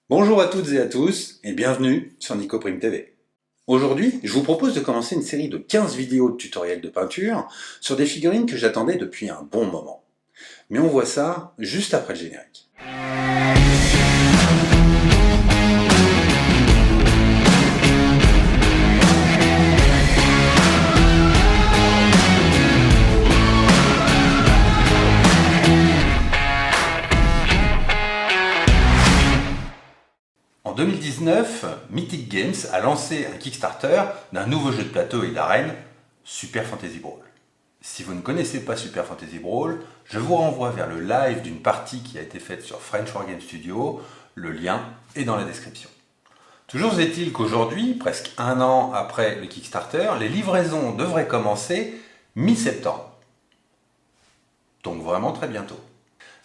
Bonjour à toutes et à tous et bienvenue sur NicoPrime TV. Aujourd'hui, je vous propose de commencer une série de 15 vidéos de tutoriels de peinture sur des figurines que j'attendais depuis un bon moment. Mais on voit ça juste après le générique. En 2019, Mythic Games a lancé un Kickstarter d'un nouveau jeu de plateau et d'arène, Super Fantasy Brawl. Si vous ne connaissez pas Super Fantasy Brawl, je vous renvoie vers le live d'une partie qui a été faite sur French Wargame Studio, le lien est dans la description. Toujours est-il qu'aujourd'hui, presque un an après le Kickstarter, les livraisons devraient commencer mi-septembre. Donc vraiment très bientôt.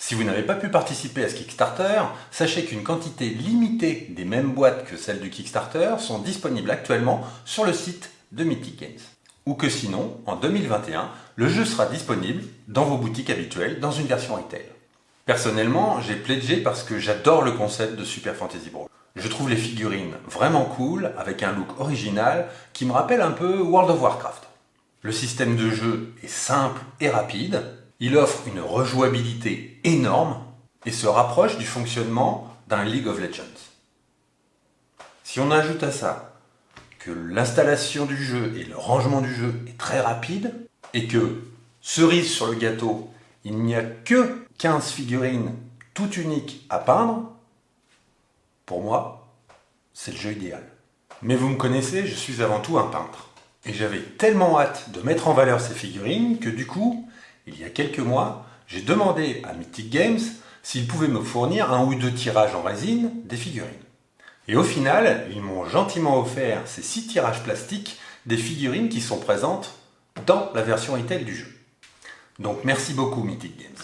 Si vous n'avez pas pu participer à ce Kickstarter, sachez qu'une quantité limitée des mêmes boîtes que celles du Kickstarter sont disponibles actuellement sur le site de Mythic Games. Ou que sinon, en 2021, le jeu sera disponible dans vos boutiques habituelles dans une version retail. Personnellement, j'ai pledgé parce que j'adore le concept de Super Fantasy Brawl. Je trouve les figurines vraiment cool, avec un look original qui me rappelle un peu World of Warcraft. Le système de jeu est simple et rapide. Il offre une rejouabilité énorme et se rapproche du fonctionnement d'un League of Legends. Si on ajoute à ça que l'installation du jeu et le rangement du jeu est très rapide et que, cerise sur le gâteau, il n'y a que 15 figurines toutes uniques à peindre, pour moi, c'est le jeu idéal. Mais vous me connaissez, je suis avant tout un peintre. Et j'avais tellement hâte de mettre en valeur ces figurines que du coup, il y a quelques mois, j'ai demandé à Mythic Games s'ils pouvaient me fournir un ou deux tirages en résine des figurines. Et au final, ils m'ont gentiment offert ces 6 tirages plastiques des figurines qui sont présentes dans la version retail du jeu. Donc merci beaucoup Mythic Games.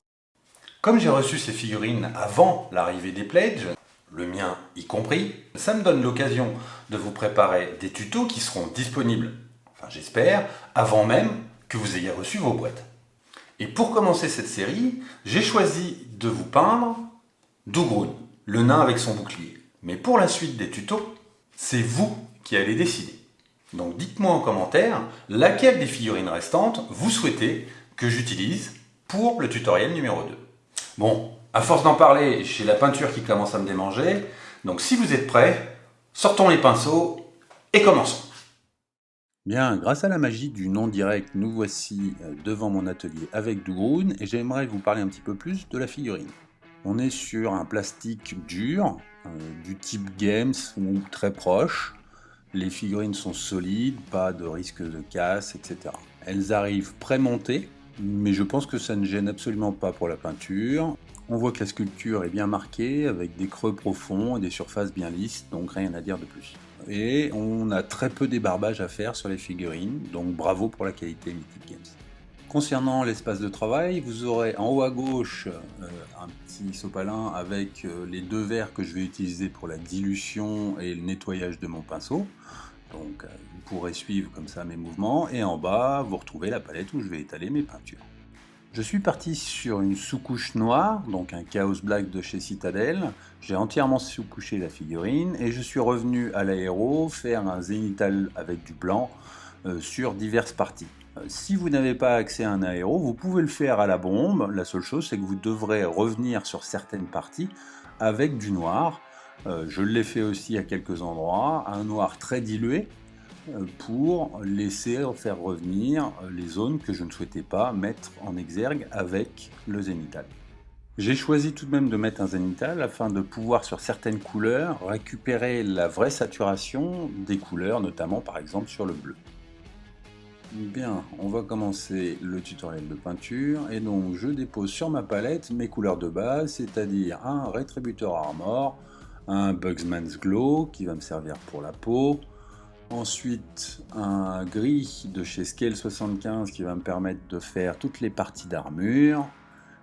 Comme j'ai reçu ces figurines avant l'arrivée des pledges, le mien y compris, ça me donne l'occasion de vous préparer des tutos qui seront disponibles, enfin j'espère, avant même que vous ayez reçu vos boîtes. Et pour commencer cette série, j'ai choisi de vous peindre Dougroune, le nain avec son bouclier. Mais pour la suite des tutos, c'est vous qui allez décider. Donc dites-moi en commentaire laquelle des figurines restantes vous souhaitez que j'utilise pour le tutoriel numéro 2. Bon, à force d'en parler, j'ai la peinture qui commence à me démanger. Donc si vous êtes prêts, sortons les pinceaux et commençons. Bien, grâce à la magie du non direct, nous voici devant mon atelier avec Dougroune et j'aimerais vous parler un petit peu plus de la figurine. On est sur un plastique dur, du type Games ou très proche. Les figurines sont solides, pas de risque de casse, etc. Elles arrivent pré-montées, mais je pense que ça ne gêne absolument pas pour la peinture. On voit que la sculpture est bien marquée, avec des creux profonds et des surfaces bien lisses, donc rien à dire de plus. Et on a très peu débarbage à faire sur les figurines, donc bravo pour la qualité Mythic Games. Concernant l'espace de travail, vous aurez en haut à gauche un petit sopalin avec les 2 verres que je vais utiliser pour la dilution et le nettoyage de mon pinceau. Donc vous pourrez suivre comme ça mes mouvements, et en bas vous retrouvez la palette où je vais étaler mes peintures. Je suis parti sur une sous-couche noire, donc un Chaos Black de chez Citadel. J'ai entièrement sous-couché la figurine et je suis revenu à l'aéro faire un zénithal avec du blanc sur diverses parties. Si vous n'avez pas accès à un aéro, vous pouvez le faire à la bombe. La seule chose, c'est que vous devrez revenir sur certaines parties avec du noir. Je l'ai fait aussi à quelques endroits, un noir très dilué, pour laisser faire revenir les zones que je ne souhaitais pas mettre en exergue avec le zénithal. J'ai choisi tout de même de mettre un zénithal afin de pouvoir sur certaines couleurs récupérer la vraie saturation des couleurs, notamment par exemple sur le bleu. Bien, on va commencer le tutoriel de peinture et donc je dépose sur ma palette mes couleurs de base, c'est-à-dire un Rétributeur Armor, un Bugsman's Glow qui va me servir pour la peau, ensuite un gris de chez Scale75 qui va me permettre de faire toutes les parties d'armure,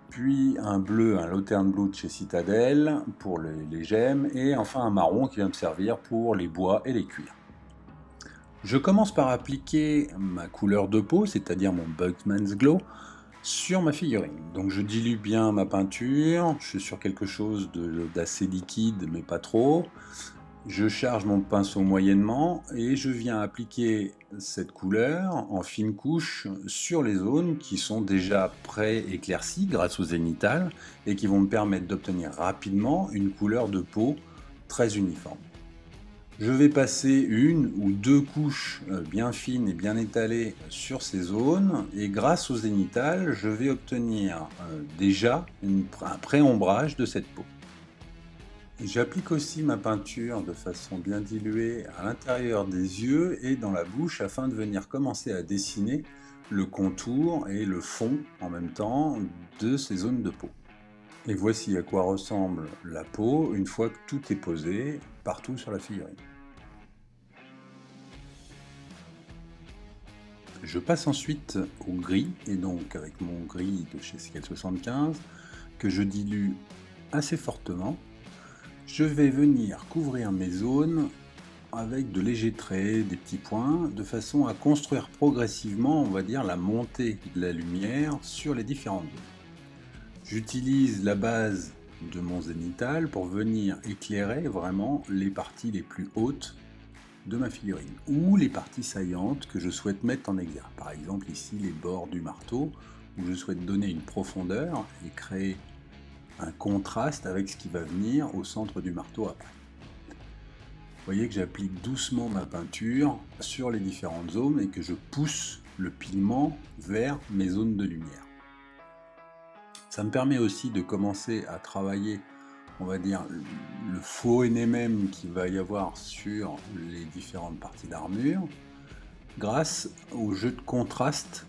puis un bleu, un Lothern Blue de chez Citadel pour les gemmes, et enfin un marron qui va me servir pour les bois et les cuirs. Je commence par appliquer ma couleur de peau, c'est-à-dire mon Bugsman's Glow, sur ma figurine. Donc je dilue bien ma peinture, je suis sur quelque chose d'assez liquide mais pas trop. Je charge mon pinceau moyennement et je viens appliquer cette couleur en fine couche sur les zones qui sont déjà pré-éclaircies grâce au zénithal et qui vont me permettre d'obtenir rapidement une couleur de peau très uniforme. Je vais passer une ou deux couches bien fines et bien étalées sur ces zones et grâce au zénithal, je vais obtenir déjà un pré-ombrage de cette peau. J'applique aussi ma peinture de façon bien diluée à l'intérieur des yeux et dans la bouche afin de venir commencer à dessiner le contour et le fond en même temps de ces zones de peau. Et voici à quoi ressemble la peau une fois que tout est posé partout sur la figurine. Je passe ensuite au gris, et donc avec mon gris de chez Scale75 que je dilue assez fortement. Je vais venir couvrir mes zones avec de légers traits, des petits points, de façon à construire progressivement, on va dire, la montée de la lumière sur les différentes zones. J'utilise la base de mon zénithal pour venir éclairer vraiment les parties les plus hautes de ma figurine, ou les parties saillantes que je souhaite mettre en exergue. Par exemple ici les bords du marteau, où je souhaite donner une profondeur et créer un contraste avec ce qui va venir au centre du marteau après. Vous voyez que j'applique doucement ma peinture sur les différentes zones et que je pousse le pigment vers mes zones de lumière. Ça me permet aussi de commencer à travailler, on va dire, le faux NMM qu'il va y avoir sur les différentes parties d'armure grâce au jeu de contraste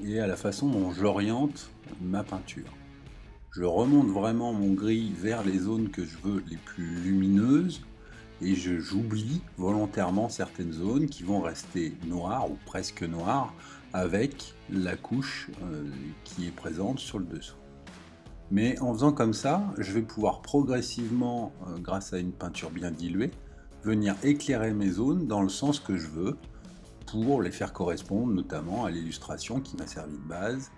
et à la façon dont j'oriente ma peinture. Je remonte vraiment mon gris vers les zones que je veux les plus lumineuses et j'oublie volontairement certaines zones qui vont rester noires ou presque noires avec la couche qui est présente sur le dessous. Mais en faisant comme ça, je vais pouvoir progressivement, grâce à une peinture bien diluée, venir éclairer mes zones dans le sens que je veux pour les faire correspondre notamment à l'illustration qui m'a servi de base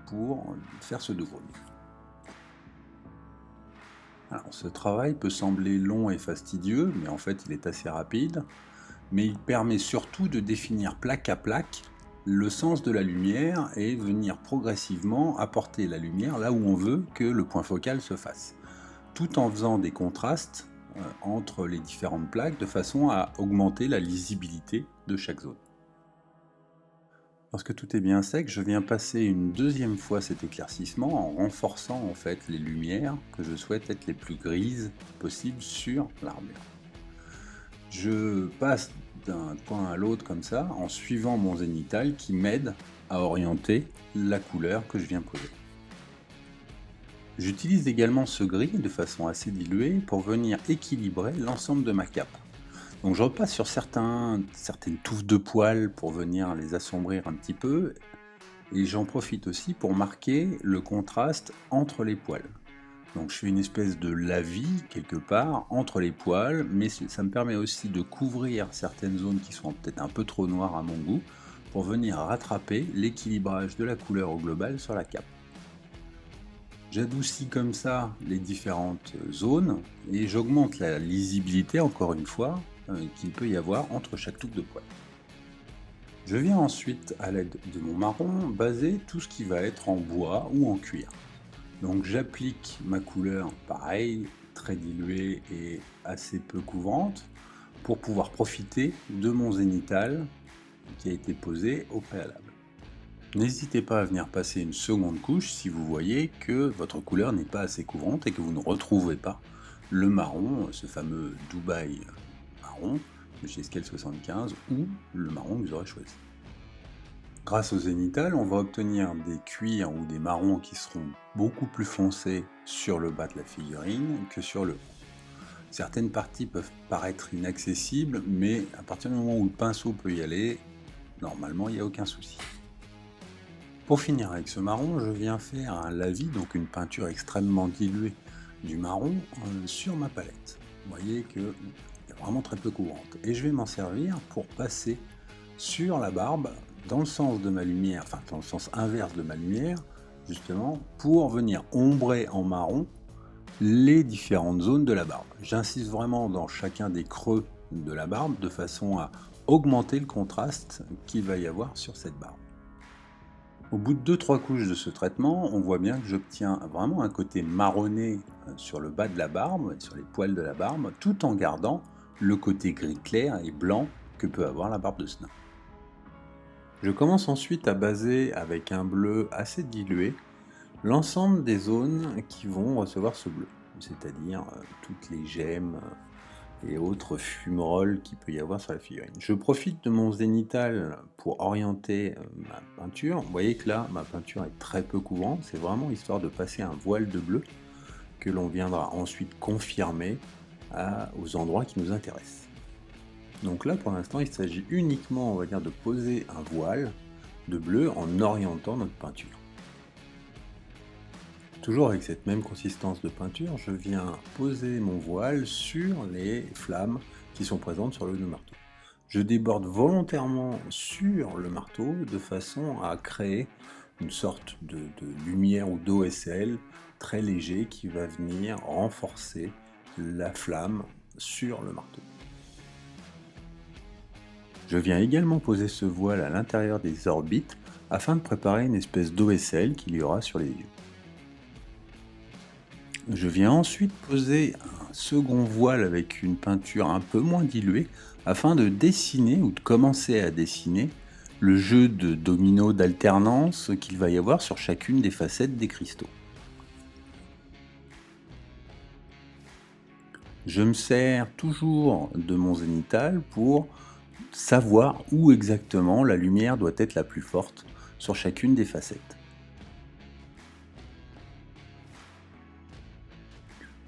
pour faire ce nouveau livre. Alors, ce travail peut sembler long et fastidieux, mais en fait il est assez rapide, mais il permet surtout de définir plaque à plaque le sens de la lumière et venir progressivement apporter la lumière là où on veut que le point focal se fasse, tout en faisant des contrastes entre les différentes plaques de façon à augmenter la lisibilité de chaque zone. Lorsque tout est bien sec, je viens passer une deuxième fois cet éclaircissement en renforçant en fait les lumières que je souhaite être les plus grises possible sur l'armure. Je passe d'un point à l'autre comme ça en suivant mon zénithal qui m'aide à orienter la couleur que je viens poser. J'utilise également ce gris de façon assez diluée pour venir équilibrer l'ensemble de ma cape. Donc je repasse sur certaines touffes de poils pour venir les assombrir un petit peu et j'en profite aussi pour marquer le contraste entre les poils. Donc je fais une espèce de lavis quelque part entre les poils, mais ça me permet aussi de couvrir certaines zones qui sont peut-être un peu trop noires à mon goût pour venir rattraper l'équilibrage de la couleur au global sur la cape. J'adoucis comme ça les différentes zones et j'augmente la lisibilité encore une fois qu'il peut y avoir entre chaque touffe de poils. Je viens ensuite, à l'aide de mon marron, baser tout ce qui va être en bois ou en cuir. Donc j'applique ma couleur, pareil, très diluée et assez peu couvrante, pour pouvoir profiter de mon zénithal qui a été posé au préalable. N'hésitez pas à venir passer une seconde couche si vous voyez que votre couleur n'est pas assez couvrante et que vous ne retrouvez pas le marron, ce fameux Dubaï marron de chez Scale75 ou le marron que vous aurez choisi. Grâce au zénithal, on va obtenir des cuirs ou des marrons qui seront beaucoup plus foncés sur le bas de la figurine que sur le haut. Certaines parties peuvent paraître inaccessibles, mais à partir du moment où le pinceau peut y aller, normalement il n'y a aucun souci. Pour finir avec ce marron, je viens faire un lavis, donc une peinture extrêmement diluée du marron sur ma palette. Vous voyez qu'il est vraiment très peu couvrante. Et je vais m'en servir pour passer sur la barbe dans le sens de ma lumière, enfin dans le sens inverse de ma lumière, justement, pour venir ombrer en marron les différentes zones de la barbe. J'insiste vraiment dans chacun des creux de la barbe de façon à augmenter le contraste qu'il va y avoir sur cette barbe. Au bout de 2-3 couches de ce traitement, on voit bien que j'obtiens vraiment un côté marronné sur le bas de la barbe, sur les poils de la barbe, tout en gardant le côté gris clair et blanc que peut avoir la barbe de Snow. Je commence ensuite à baser avec un bleu assez dilué l'ensemble des zones qui vont recevoir ce bleu, c'est-à-dire toutes les gemmes et autres fumerolles qu'il peut y avoir sur la figurine. Je profite de mon zénithal pour orienter ma peinture. Vous voyez que là, ma peinture est très peu couvrante, c'est vraiment histoire de passer un voile de bleu que l'on viendra ensuite confirmer aux endroits qui nous intéressent. Donc là, pour l'instant, il s'agit uniquement, on va dire, de poser un voile de bleu en orientant notre peinture. Toujours avec cette même consistance de peinture, je viens poser mon voile sur les flammes qui sont présentes sur le marteau. Je déborde volontairement sur le marteau de façon à créer une sorte de lumière ou d'OSL très léger qui va venir renforcer la flamme sur le marteau. Je viens également poser ce voile à l'intérieur des orbites afin de préparer une espèce d'OSL qu'il y aura sur les yeux. Je viens ensuite poser un second voile avec une peinture un peu moins diluée afin de dessiner ou de commencer à dessiner le jeu de dominos d'alternance qu'il va y avoir sur chacune des facettes des cristaux. Je me sers toujours de mon zénithal pour savoir où exactement la lumière doit être la plus forte sur chacune des facettes.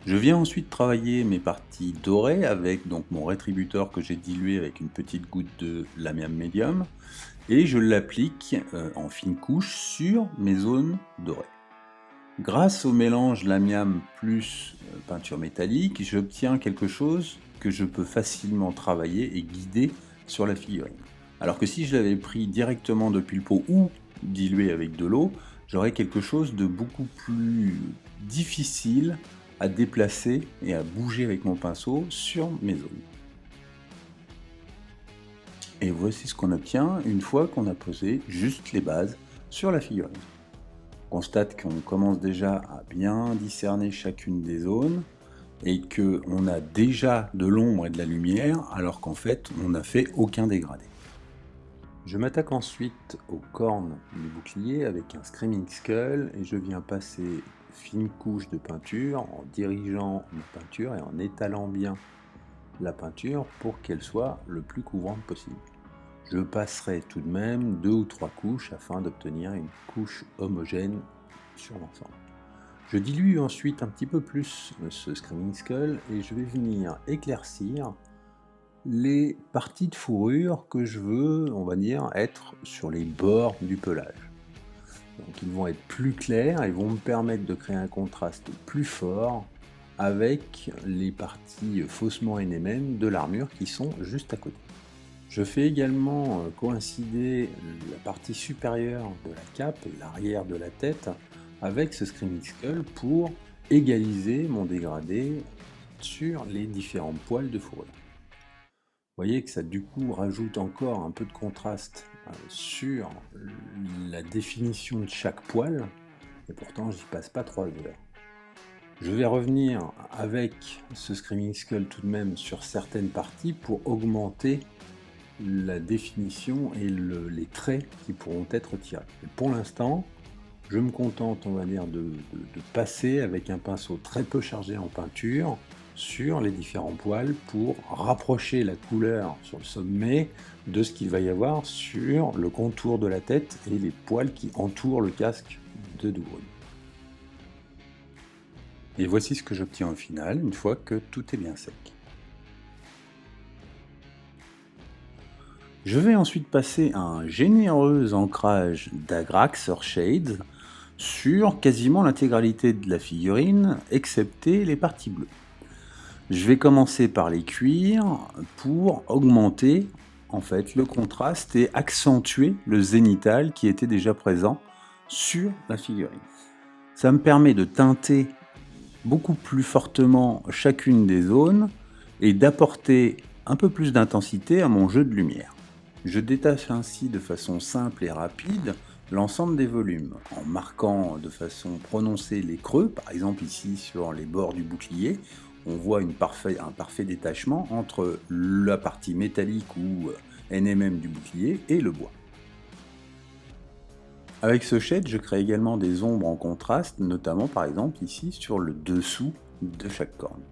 Je viens ensuite travailler mes parties dorées avec donc mon rétributeur que j'ai dilué avec une petite goutte de lamiam médium et je l'applique en fine couche sur mes zones dorées. Grâce au mélange lamiam plus peinture métallique, j'obtiens quelque chose que je peux facilement travailler et guider sur la figurine. Alors que si je l'avais pris directement depuis le pot ou dilué avec de l'eau, j'aurais quelque chose de beaucoup plus difficile à déplacer et à bouger avec mon pinceau sur mes zones. Et voici ce qu'on obtient une fois qu'on a posé juste les bases sur la figurine. On constate qu'on commence déjà à bien discerner chacune des zones et qu'on a déjà de l'ombre et de la lumière alors qu'en fait on n'a fait aucun dégradé. Je m'attaque ensuite aux cornes du bouclier avec un Screaming Skull et je viens passer fine couche de peinture en dirigeant ma peinture et en étalant bien la peinture pour qu'elle soit le plus couvrante possible. Je passerai tout de même 2 ou 3 couches afin d'obtenir une couche homogène sur l'ensemble. Je dilue ensuite un petit peu plus ce Screaming Skull et je vais venir éclaircir les parties de fourrure que je veux, on va dire, être sur les bords du pelage. Donc ils vont être plus clairs et vont me permettre de créer un contraste plus fort avec les parties faussement NMM de l'armure qui sont juste à côté. Je fais également coïncider la partie supérieure de la cape et l'arrière de la tête avec ce Screaming Skull pour égaliser mon dégradé sur les différents poils de fourrure. Vous voyez que ça du coup rajoute encore un peu de contraste sur la définition de chaque poil, et pourtant j'y passe pas 3 heures. Je vais revenir avec ce Screaming Skull tout de même sur certaines parties pour augmenter la définition et les traits qui pourront être tirés. Et pour l'instant, je me contente, on va dire, de passer avec un pinceau très peu chargé en peinture sur les différents poils pour rapprocher la couleur sur le sommet de ce qu'il va y avoir sur le contour de la tête et les poils qui entourent le casque de Doubrune. Et voici ce que j'obtiens au final, une fois que tout est bien sec. Je vais ensuite passer un généreux ancrage d'Agrax Earthshades sur quasiment l'intégralité de la figurine, excepté les parties bleues. Je vais commencer par les cuire pour augmenter en fait le contraste et accentuer le zénithal qui était déjà présent sur la figurine. Ça me permet de teinter beaucoup plus fortement chacune des zones et d'apporter un peu plus d'intensité à mon jeu de lumière. Je détache ainsi de façon simple et rapide l'ensemble des volumes, en marquant de façon prononcée les creux, par exemple ici sur les bords du bouclier, on voit un parfait détachement entre la partie métallique ou NMM du bouclier et le bois. Avec ce shade, je crée également des ombres en contraste, notamment par exemple ici sur le dessous de chaque corne.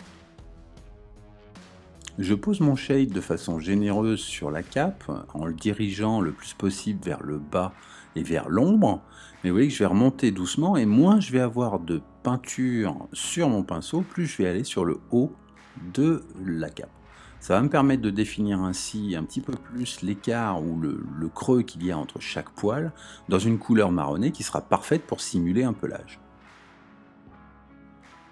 Je pose mon shade de façon généreuse sur la cape, en le dirigeant le plus possible vers le bas et vers l'ombre, mais vous voyez que je vais remonter doucement et moins je vais avoir de peinture sur mon pinceau, plus je vais aller sur le haut de la cape. Ça va me permettre de définir ainsi un petit peu plus l'écart ou le creux qu'il y a entre chaque poil dans une couleur marronnée qui sera parfaite pour simuler un pelage.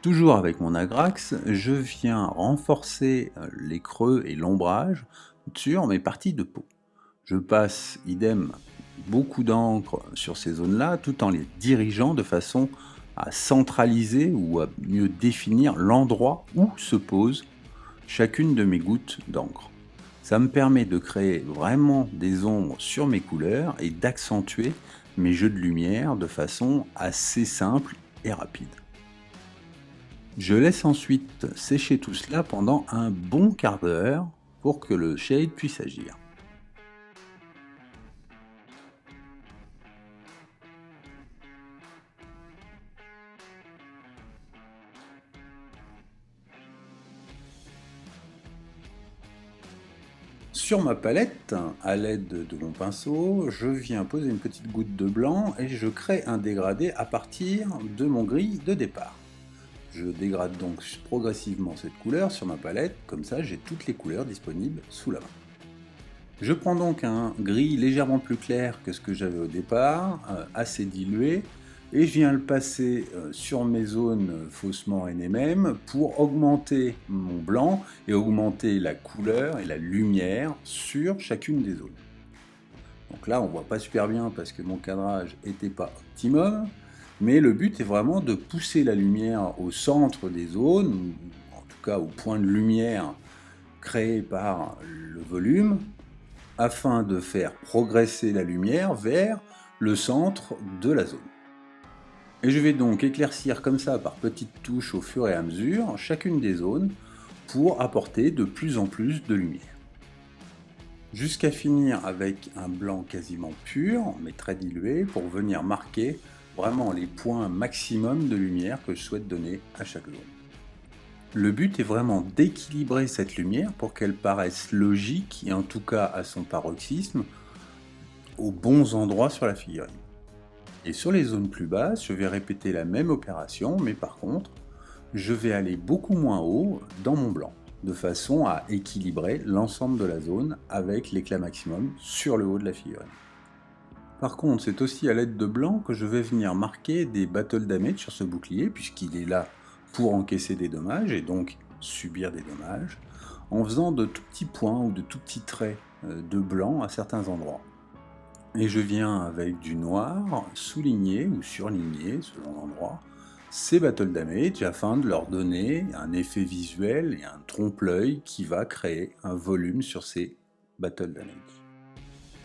Toujours avec mon Agrax, je viens renforcer les creux et l'ombrage sur mes parties de peau. Je passe idem beaucoup d'encre sur ces zones-là tout en les dirigeant de façon à centraliser ou à mieux définir l'endroit où se pose chacune de mes gouttes d'encre. Ça me permet de créer vraiment des ombres sur mes couleurs et d'accentuer mes jeux de lumière de façon assez simple et rapide. Je laisse ensuite sécher tout cela pendant un bon quart d'heure pour que le shade puisse agir. Sur ma palette, à l'aide de mon pinceau, je viens poser une petite goutte de blanc et je crée un dégradé à partir de mon gris de départ. Je dégrade donc progressivement cette couleur sur ma palette, comme ça j'ai toutes les couleurs disponibles sous la main. Je prends donc un gris légèrement plus clair que ce que j'avais au départ, assez dilué, et je viens le passer sur mes zones faussement NMM pour augmenter mon blanc et augmenter la couleur et la lumière sur chacune des zones. Donc là on voit pas super bien parce que mon cadrage n'était pas optimum, mais le but est vraiment de pousser la lumière au centre des zones, ou en tout cas au point de lumière créé par le volume, afin de faire progresser la lumière vers le centre de la zone. Et je vais donc éclaircir comme ça par petites touches au fur et à mesure chacune des zones pour apporter de plus en plus de lumière. Jusqu'à finir avec un blanc quasiment pur, mais très dilué, pour venir marquer vraiment les points maximum de lumière que je souhaite donner à chaque zone. Le but est vraiment d'équilibrer cette lumière pour qu'elle paraisse logique, et en tout cas à son paroxysme, aux bons endroits sur la figurine. Et sur les zones plus basses, je vais répéter la même opération, mais par contre, je vais aller beaucoup moins haut dans mon blanc, de façon à équilibrer l'ensemble de la zone avec l'éclat maximum sur le haut de la figurine. Par contre, c'est aussi à l'aide de blanc que je vais venir marquer des battle damage sur ce bouclier, puisqu'il est là pour encaisser des dommages et donc subir des dommages, en faisant de tout petits points ou de tout petits traits de blanc à certains endroits. Et je viens avec du noir souligner ou surligner, selon l'endroit, ces battle damage afin de leur donner un effet visuel et un trompe-l'œil qui va créer un volume sur ces battle damage.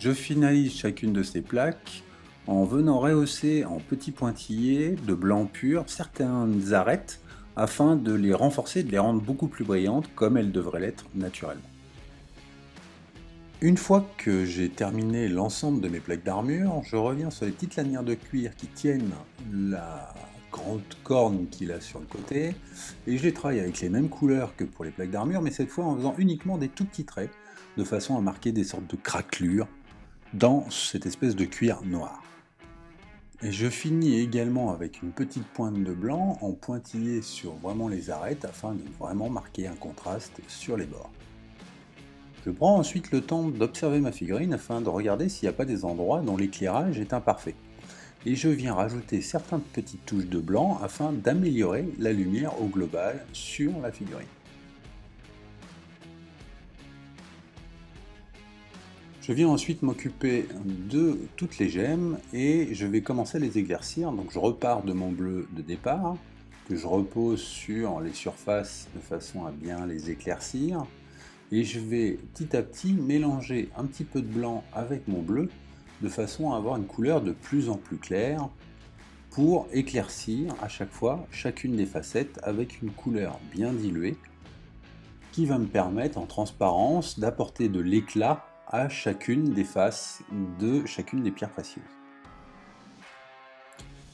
Je finalise chacune de ces plaques en venant rehausser en petits pointillés de blanc pur certaines arêtes afin de les renforcer, de les rendre beaucoup plus brillantes comme elles devraient l'être naturellement. Une fois que j'ai terminé l'ensemble de mes plaques d'armure, je reviens sur les petites lanières de cuir qui tiennent la grande corne qu'il a sur le côté, et je les travaille avec les mêmes couleurs que pour les plaques d'armure, mais cette fois en faisant uniquement des tout petits traits, de façon à marquer des sortes de craquelures dans cette espèce de cuir noir. Et je finis également avec une petite pointe de blanc en pointillé sur vraiment les arêtes afin de vraiment marquer un contraste sur les bords. Je prends ensuite le temps d'observer ma figurine afin de regarder s'il n'y a pas des endroits dont l'éclairage est imparfait. Et je viens rajouter certaines petites touches de blanc afin d'améliorer la lumière au global sur la figurine. Je viens ensuite m'occuper de toutes les gemmes et je vais commencer à les éclaircir. Donc je repars de mon bleu de départ, que je repose sur les surfaces de façon à bien les éclaircir. Et je vais petit à petit mélanger un petit peu de blanc avec mon bleu, de façon à avoir une couleur de plus en plus claire, pour éclaircir à chaque fois chacune des facettes avec une couleur bien diluée, qui va me permettre en transparence d'apporter de l'éclat à chacune des faces de chacune des pierres précieuses.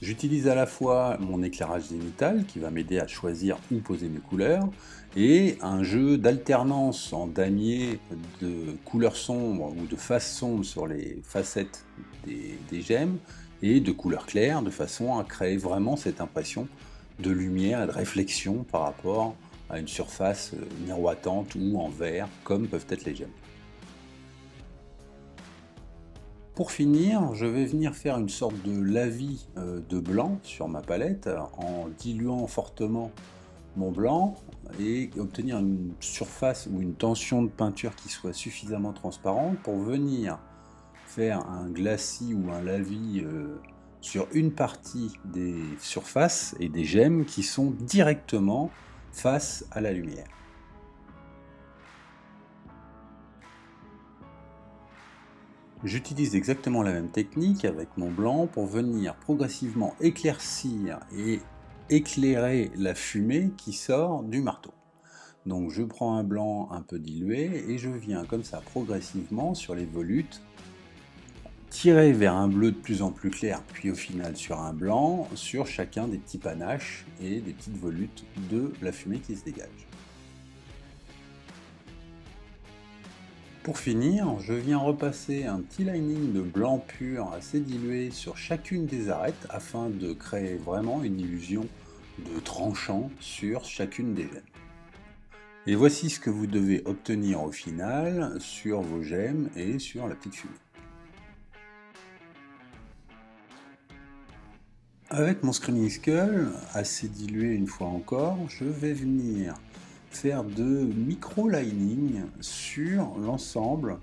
J'utilise à la fois mon éclairage zénithal qui va m'aider à choisir où poser mes couleurs et un jeu d'alternance en damier de couleurs sombres ou de faces sombres sur les facettes des gemmes et de couleurs claires de façon à créer vraiment cette impression de lumière et de réflexion par rapport à une surface miroitante ou en verre comme peuvent être les gemmes. Pour finir, je vais venir faire une sorte de lavis de blanc sur ma palette en diluant fortement mon blanc et obtenir une surface ou une tension de peinture qui soit suffisamment transparente pour venir faire un glacis ou un lavis sur une partie des surfaces et des gemmes qui sont directement face à la lumière. J'utilise exactement la même technique avec mon blanc pour venir progressivement éclaircir et éclairer la fumée qui sort du marteau. Donc je prends un blanc un peu dilué et je viens comme ça progressivement sur les volutes tirer vers un bleu de plus en plus clair, puis au final sur un blanc, sur chacun des petits panaches et des petites volutes de la fumée qui se dégage. Pour finir, je viens repasser un petit lining de blanc pur assez dilué sur chacune des arêtes afin de créer vraiment une illusion de tranchant sur chacune des gemmes. Et voici ce que vous devez obtenir au final sur vos gemmes et sur la petite fumée. Avec mon Screaming Skull, assez dilué une fois encore, je vais venir faire de micro-lining sur l'ensemble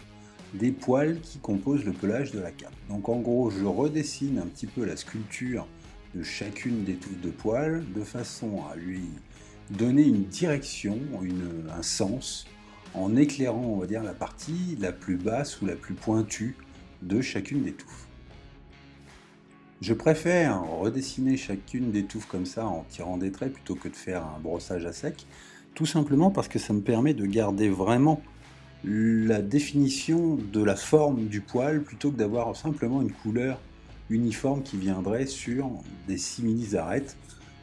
des poils qui composent le pelage de la cape. Donc en gros, je redessine un petit peu la sculpture de chacune des touffes de poils de façon à lui donner une direction, un sens, en éclairant, on va dire, la partie la plus basse ou la plus pointue de chacune des touffes. Je préfère redessiner chacune des touffes comme ça en tirant des traits plutôt que de faire un brossage à sec, tout simplement parce que ça me permet de garder vraiment la définition de la forme du poil plutôt que d'avoir simplement une couleur uniforme qui viendrait sur des simili-arêtes.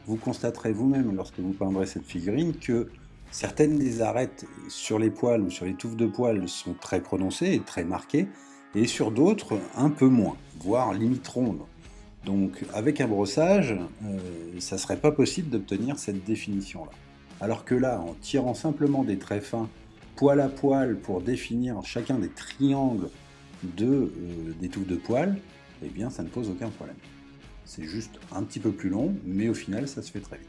Vous constaterez vous-même lorsque vous peindrez cette figurine que certaines des arêtes sur les poils ou sur les touffes de poils sont très prononcées et très marquées, et sur d'autres un peu moins, voire limite rondes. Donc avec un brossage, ça ne serait pas possible d'obtenir cette définition-là. Alors que là, en tirant simplement des traits fins, poil à poil, pour définir chacun des triangles des touffes de poils, eh bien ça ne pose aucun problème. C'est juste un petit peu plus long, mais au final ça se fait très vite.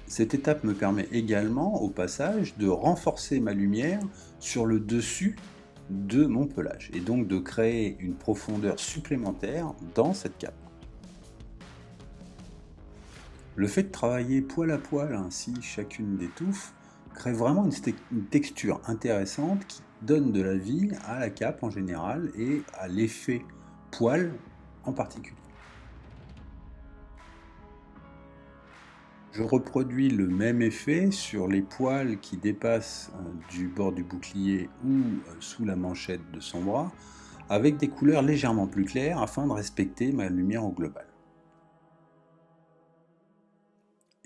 Cette étape me permet également, au passage, de renforcer ma lumière sur le dessus de mon pelage, et donc de créer une profondeur supplémentaire dans cette cape. Le fait de travailler poil à poil ainsi chacune des touffes crée vraiment une texture intéressante qui donne de la vie à la cape en général et à l'effet poil en particulier. Je reproduis le même effet sur les poils qui dépassent du bord du bouclier ou sous la manchette de son bras avec des couleurs légèrement plus claires afin de respecter ma lumière au global.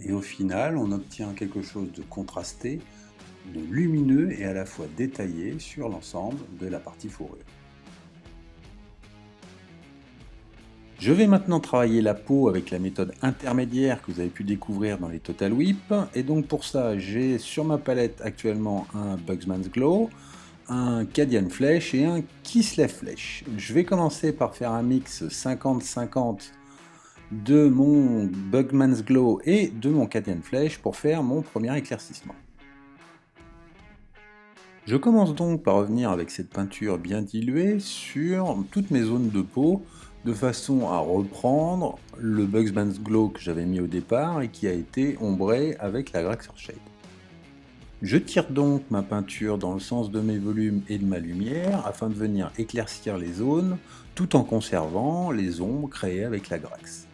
Et au final, on obtient quelque chose de contrasté, de lumineux et à la fois détaillé sur l'ensemble de la partie fourrure. Je vais maintenant travailler la peau avec la méthode intermédiaire que vous avez pu découvrir dans les Total Whip. Et donc pour ça, j'ai sur ma palette actuellement un Bugsman's Glow, un Cadian Flèche et un Kislev Flèche. Je vais commencer par faire un mix 50-50 de mon Bugsman's Glow et de mon Cadian Flèche pour faire mon premier éclaircissement. Je commence donc par revenir avec cette peinture bien diluée sur toutes mes zones de peau, de façon à reprendre le Bugs Bunny Glow que j'avais mis au départ et qui a été ombré avec la Graxer Shade. Je tire donc ma peinture dans le sens de mes volumes et de ma lumière afin de venir éclaircir les zones tout en conservant les ombres créées avec la Grax.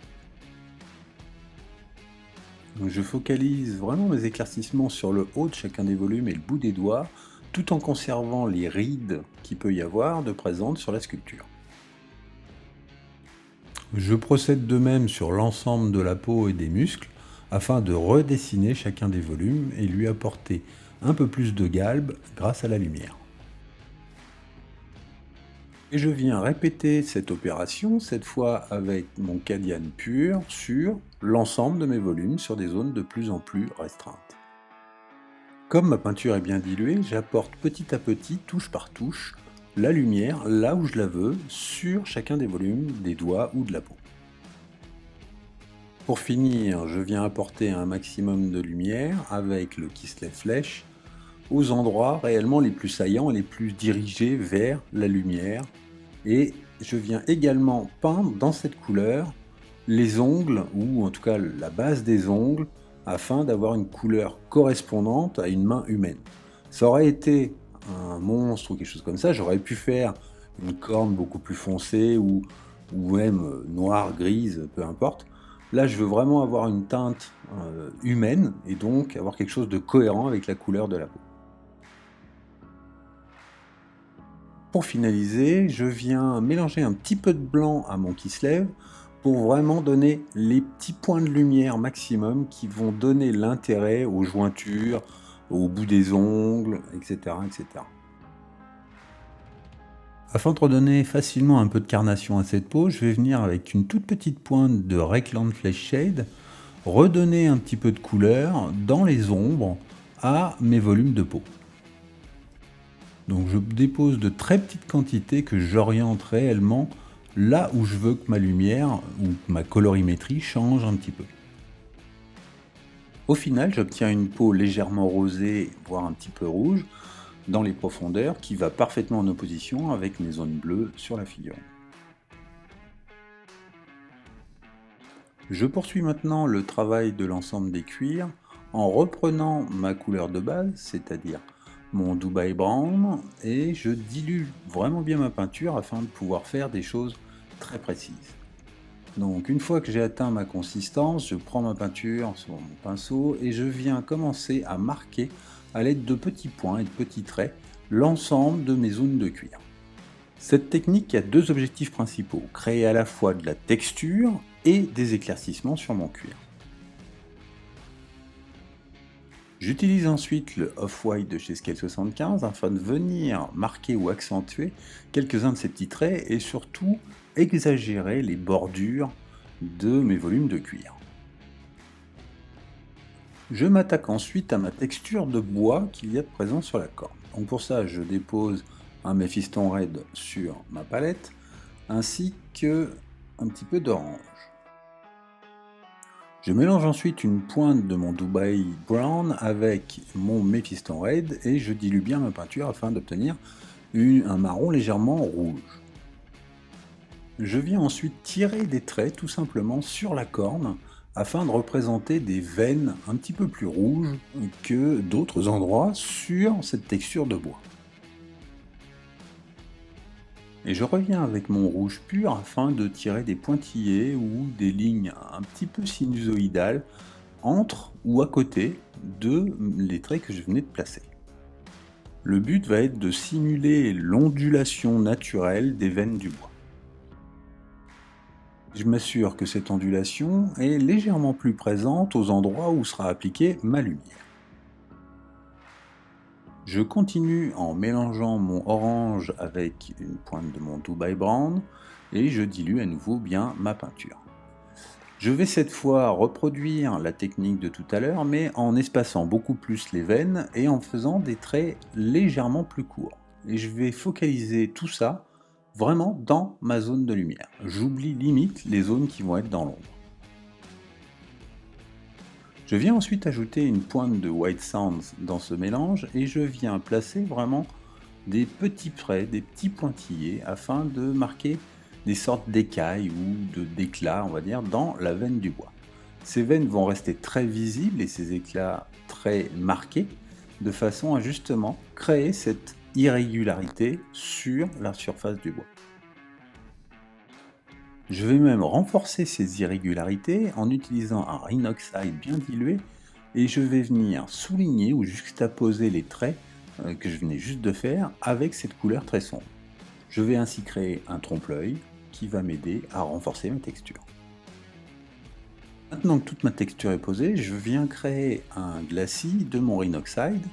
Donc je focalise vraiment mes éclaircissements sur le haut de chacun des volumes et le bout des doigts tout en conservant les rides qu'il peut y avoir de présentes sur la sculpture. Je procède de même sur l'ensemble de la peau et des muscles afin de redessiner chacun des volumes et lui apporter un peu plus de galbe grâce à la lumière. Et je viens répéter cette opération, cette fois avec mon Cadian pur, sur l'ensemble de mes volumes sur des zones de plus en plus restreintes. Comme ma peinture est bien diluée, j'apporte petit à petit, touche par touche, la lumière là où je la veux, sur chacun des volumes, des doigts ou de la peau. Pour finir, je viens apporter un maximum de lumière avec le Kislev Flèche aux endroits réellement les plus saillants et les plus dirigés vers la lumière. Et je viens également peindre dans cette couleur les ongles, ou en tout cas la base des ongles, afin d'avoir une couleur correspondante à une main humaine. Ça aurait été un monstre ou quelque chose comme ça, j'aurais pu faire une corne beaucoup plus foncée ou même noire, grise, peu importe. Là, je veux vraiment avoir une teinte humaine et donc avoir quelque chose de cohérent avec la couleur de la peau. Pour finaliser, je viens mélanger un petit peu de blanc à mon Kislev pour vraiment donner les petits points de lumière maximum qui vont donner l'intérêt aux jointures, au bout des ongles, etc., etc. Afin de redonner facilement un peu de carnation à cette peau, je vais venir avec une toute petite pointe de Reikland Flesh Shade, redonner un petit peu de couleur dans les ombres à mes volumes de peau. Donc je dépose de très petites quantités que j'oriente réellement là où je veux que ma lumière ou ma colorimétrie change un petit peu. Au final, j'obtiens une peau légèrement rosée, voire un petit peu rouge, dans les profondeurs, qui va parfaitement en opposition avec mes zones bleues sur la figure. Je poursuis maintenant le travail de l'ensemble des cuirs en reprenant ma couleur de base, c'est-à-dire mon Dubai Brown, et je dilue vraiment bien ma peinture afin de pouvoir faire des choses très précises. Donc une fois que j'ai atteint ma consistance, je prends ma peinture sur mon pinceau et je viens commencer à marquer à l'aide de petits points et de petits traits l'ensemble de mes zones de cuir. Cette technique a deux objectifs principaux, créer à la fois de la texture et des éclaircissements sur mon cuir. J'utilise ensuite le Off-White de chez Scale 75 afin de venir marquer ou accentuer quelques-uns de ces petits traits et surtout exagérer les bordures de mes volumes de cuir. Je m'attaque ensuite à ma texture de bois qu'il y a de présent sur la corne. Donc pour ça, je dépose un Mephiston Red sur ma palette ainsi que un petit peu d'orange. Je mélange ensuite une pointe de mon Dubai Brown avec mon Mephiston Red et je dilue bien ma peinture afin d'obtenir un marron légèrement rouge. Je viens ensuite tirer des traits tout simplement sur la corne afin de représenter des veines un petit peu plus rouges que d'autres endroits sur cette texture de bois. Et je reviens avec mon rouge pur afin de tirer des pointillés ou des lignes un petit peu sinusoïdales entre ou à côté de les traits que je venais de placer. Le but va être de simuler l'ondulation naturelle des veines du bois. Je m'assure que cette ondulation est légèrement plus présente aux endroits où sera appliquée ma lumière. Je continue en mélangeant mon orange avec une pointe de mon Dubai Brown et je dilue à nouveau bien ma peinture. Je vais cette fois reproduire la technique de tout à l'heure mais en espaçant beaucoup plus les veines et en faisant des traits légèrement plus courts. Et je vais focaliser tout ça vraiment dans ma zone de lumière. J'oublie limite les zones qui vont être dans l'ombre. Je viens ensuite ajouter une pointe de White Sands dans ce mélange et je viens placer vraiment des petits traits, des petits pointillés afin de marquer des sortes d'écailles ou d'éclats, on va dire, dans la veine du bois. Ces veines vont rester très visibles et ces éclats très marqués de façon à justement créer cette irrégularité sur la surface du bois. Je vais même renforcer ces irrégularités en utilisant un Rhinoxide bien dilué et je vais venir souligner ou juxtaposer les traits que je venais juste de faire avec cette couleur très sombre. Je vais ainsi créer un trompe-l'œil qui va m'aider à renforcer ma texture. Maintenant que toute ma texture est posée, je viens créer un glacis de mon Rhinoxide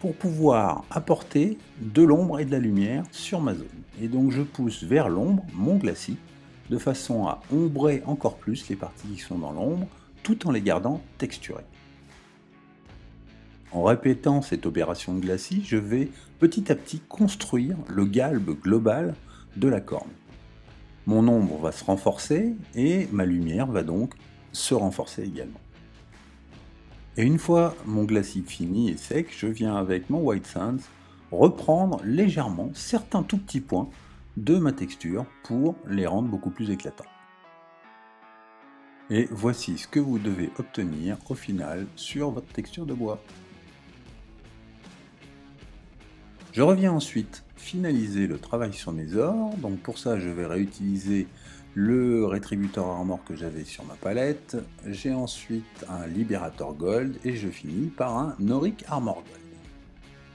pour pouvoir apporter de l'ombre et de la lumière sur ma zone. Et donc je pousse vers l'ombre mon glacis de façon à ombrer encore plus les parties qui sont dans l'ombre, tout en les gardant texturées. En répétant cette opération de glacis, je vais petit à petit construire le galbe global de la corne. Mon ombre va se renforcer et ma lumière va donc se renforcer également. Et une fois mon glacis fini et sec, je viens avec mon White Sands reprendre légèrement certains tout petits points de ma texture pour les rendre beaucoup plus éclatants. Et voici ce que vous devez obtenir au final sur votre texture de bois. Je reviens ensuite finaliser le travail sur mes ors, donc pour ça je vais réutiliser le Retributor Armor que j'avais sur ma palette, j'ai ensuite un Liberator Gold et je finis par un Noric Armor Gold.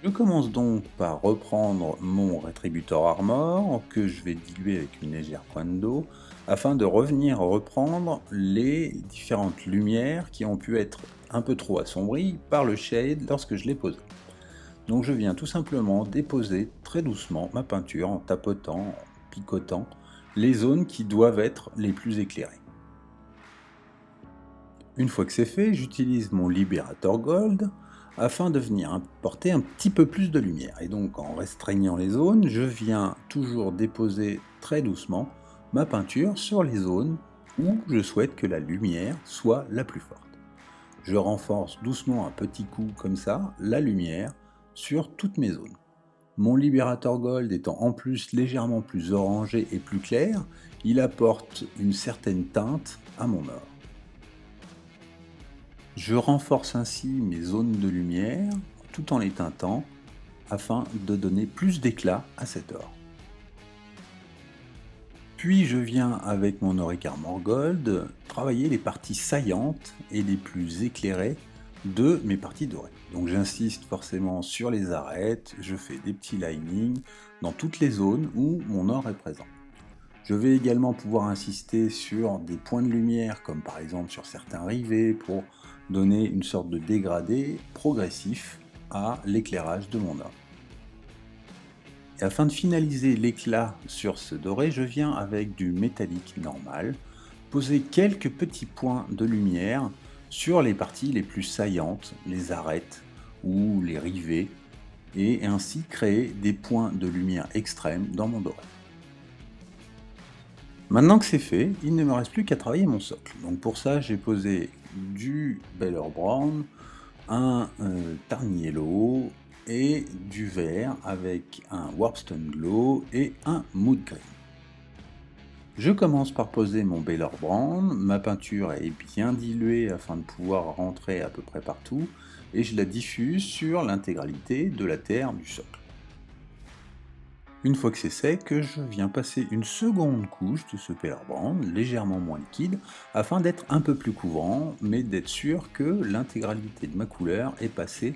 Je commence donc par reprendre mon Retributor Armor que je vais diluer avec une légère pointe d'eau afin de revenir reprendre les différentes lumières qui ont pu être un peu trop assombries par le shade lorsque je l'ai posé. Donc je viens tout simplement déposer très doucement ma peinture en tapotant, en picotant les zones qui doivent être les plus éclairées. Une fois que c'est fait, j'utilise mon Liberator Gold afin de venir apporter un petit peu plus de lumière. Et donc en restreignant les zones, je viens toujours déposer très doucement ma peinture sur les zones où je souhaite que la lumière soit la plus forte. Je renforce doucement un petit coup comme ça la lumière sur toutes mes zones. Mon Liberator Gold étant en plus légèrement plus orangé et plus clair, il apporte une certaine teinte à mon or. Je renforce ainsi mes zones de lumière tout en les teintant afin de donner plus d'éclat à cet or. Puis je viens avec mon Noric Armor Gold travailler les parties saillantes et les plus éclairées de mes parties dorées. Donc j'insiste forcément sur les arêtes, je fais des petits linings dans toutes les zones où mon or est présent. Je vais également pouvoir insister sur des points de lumière comme par exemple sur certains rivets pour donner une sorte de dégradé progressif à l'éclairage de mon or. Et afin de finaliser l'éclat sur ce doré, je viens avec du métallique normal poser quelques petits points de lumière sur les parties les plus saillantes, les arêtes ou les rivets, et ainsi créer des points de lumière extrêmes dans mon doré. Maintenant que c'est fait, il ne me reste plus qu'à travailler mon socle. Donc pour ça, j'ai posé du Beller Brown, un Tarn Yellow et du vert avec un Warpstone Glow et un Mood Green. Je commence par poser mon Beller Brown, ma peinture est bien diluée afin de pouvoir rentrer à peu près partout et je la diffuse sur l'intégralité de la terre du socle. Une fois que c'est sec, je viens passer une seconde couche de ce Beller Brown, légèrement moins liquide, afin d'être un peu plus couvrant, mais d'être sûr que l'intégralité de ma couleur est passée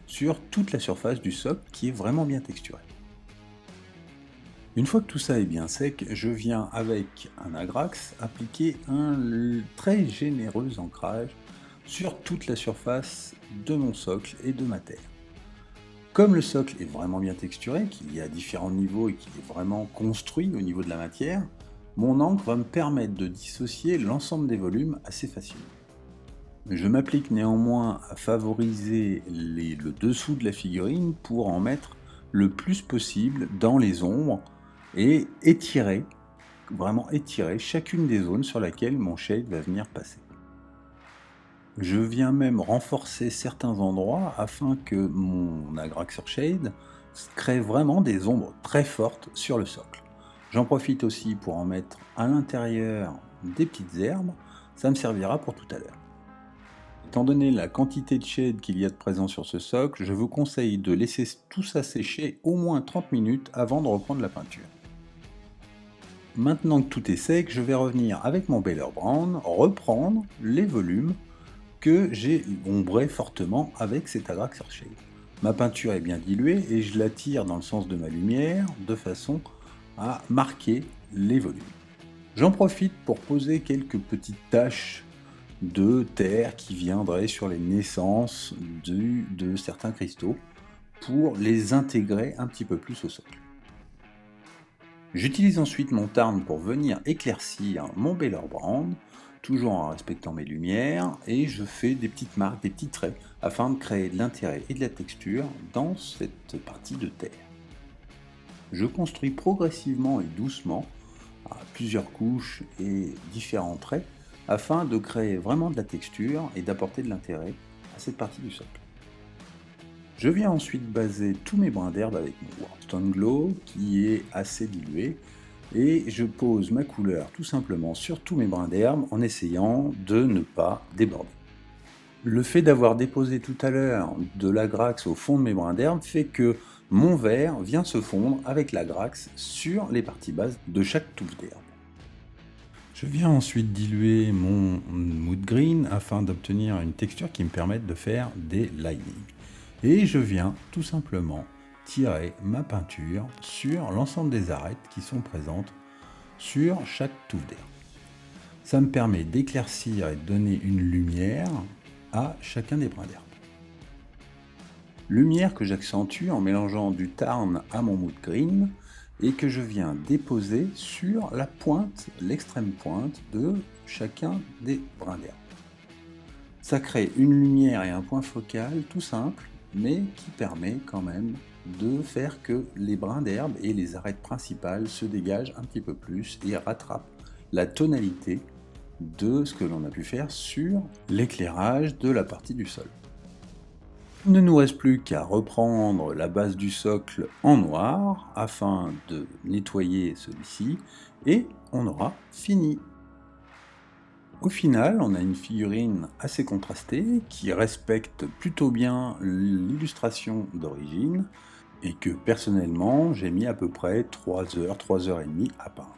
sur toute la surface du socle qui est vraiment bien texturée. Une fois que tout ça est bien sec, je viens avec un Agrax appliquer un très généreux ancrage sur toute la surface de mon socle et de ma terre. Comme le socle est vraiment bien texturé, qu'il y a différents niveaux et qu'il est vraiment construit au niveau de la matière, mon encre va me permettre de dissocier l'ensemble des volumes assez facilement. Je m'applique néanmoins à favoriser le dessous de la figurine pour en mettre le plus possible dans les ombres et étirer, vraiment étirer chacune des zones sur laquelle mon shade va venir passer. Je viens même renforcer certains endroits afin que mon Agraxer Shade crée vraiment des ombres très fortes sur le socle. J'en profite aussi pour en mettre à l'intérieur des petites herbes, ça me servira pour tout à l'heure. Étant donné la quantité de shade qu'il y a de présent sur ce socle, je vous conseille de laisser tout ça sécher au moins 30 minutes avant de reprendre la peinture. Maintenant que tout est sec, je vais revenir avec mon Beller Brown, reprendre les volumes que j'ai ombrés fortement avec cet Agraxer Shade. Ma peinture est bien diluée et je la tire dans le sens de ma lumière de façon à marquer les volumes. J'en profite pour poser quelques petites taches de terre qui viendraient sur les naissances de certains cristaux pour les intégrer un petit peu plus au socle. J'utilise ensuite mon Tarn pour venir éclaircir mon Beller Brown, toujours en respectant mes lumières, et je fais des petites marques, des petits traits, afin de créer de l'intérêt et de la texture dans cette partie de terre. Je construis progressivement et doucement, à plusieurs couches et différents traits, afin de créer vraiment de la texture et d'apporter de l'intérêt à cette partie du socle. Je viens ensuite baser tous mes brins d'herbe avec mon Warpstone Glow qui est assez dilué et je pose ma couleur tout simplement sur tous mes brins d'herbe en essayant de ne pas déborder. Le fait d'avoir déposé tout à l'heure de l'Agrax au fond de mes brins d'herbe fait que mon vert vient se fondre avec l'Agrax sur les parties basses de chaque touffe d'herbe. Je viens ensuite diluer mon Mood Green afin d'obtenir une texture qui me permette de faire des linings. Et je viens tout simplement tirer ma peinture sur l'ensemble des arêtes qui sont présentes sur chaque touffe d'herbe. Ça me permet d'éclaircir et de donner une lumière à chacun des brins d'herbe. Lumière que j'accentue en mélangeant du Tarn à mon Mood Green et que je viens déposer sur la pointe, l'extrême pointe de chacun des brins d'herbe. Ça crée une lumière et un point focal tout simple, mais qui permet quand même de faire que les brins d'herbe et les arêtes principales se dégagent un petit peu plus et rattrapent la tonalité de ce que l'on a pu faire sur l'éclairage de la partie du sol. Il ne nous reste plus qu'à reprendre la base du socle en noir afin de nettoyer celui-ci et on aura fini. Au final, on a une figurine assez contrastée qui respecte plutôt bien l'illustration d'origine et que personnellement j'ai mis à peu près 3 heures, 3 heures et demie à peindre.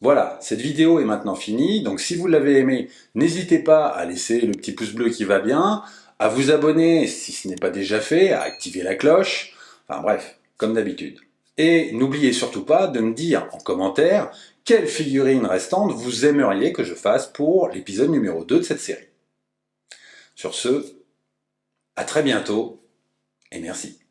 Voilà, cette vidéo est maintenant finie, donc si vous l'avez aimée, n'hésitez pas à laisser le petit pouce bleu qui va bien, à vous abonner si ce n'est pas déjà fait, à activer la cloche, enfin bref, comme d'habitude. Et n'oubliez surtout pas de me dire en commentaire quelle figurine restante vous aimeriez que je fasse pour l'épisode numéro 2 de cette série. Sur ce, à très bientôt et merci.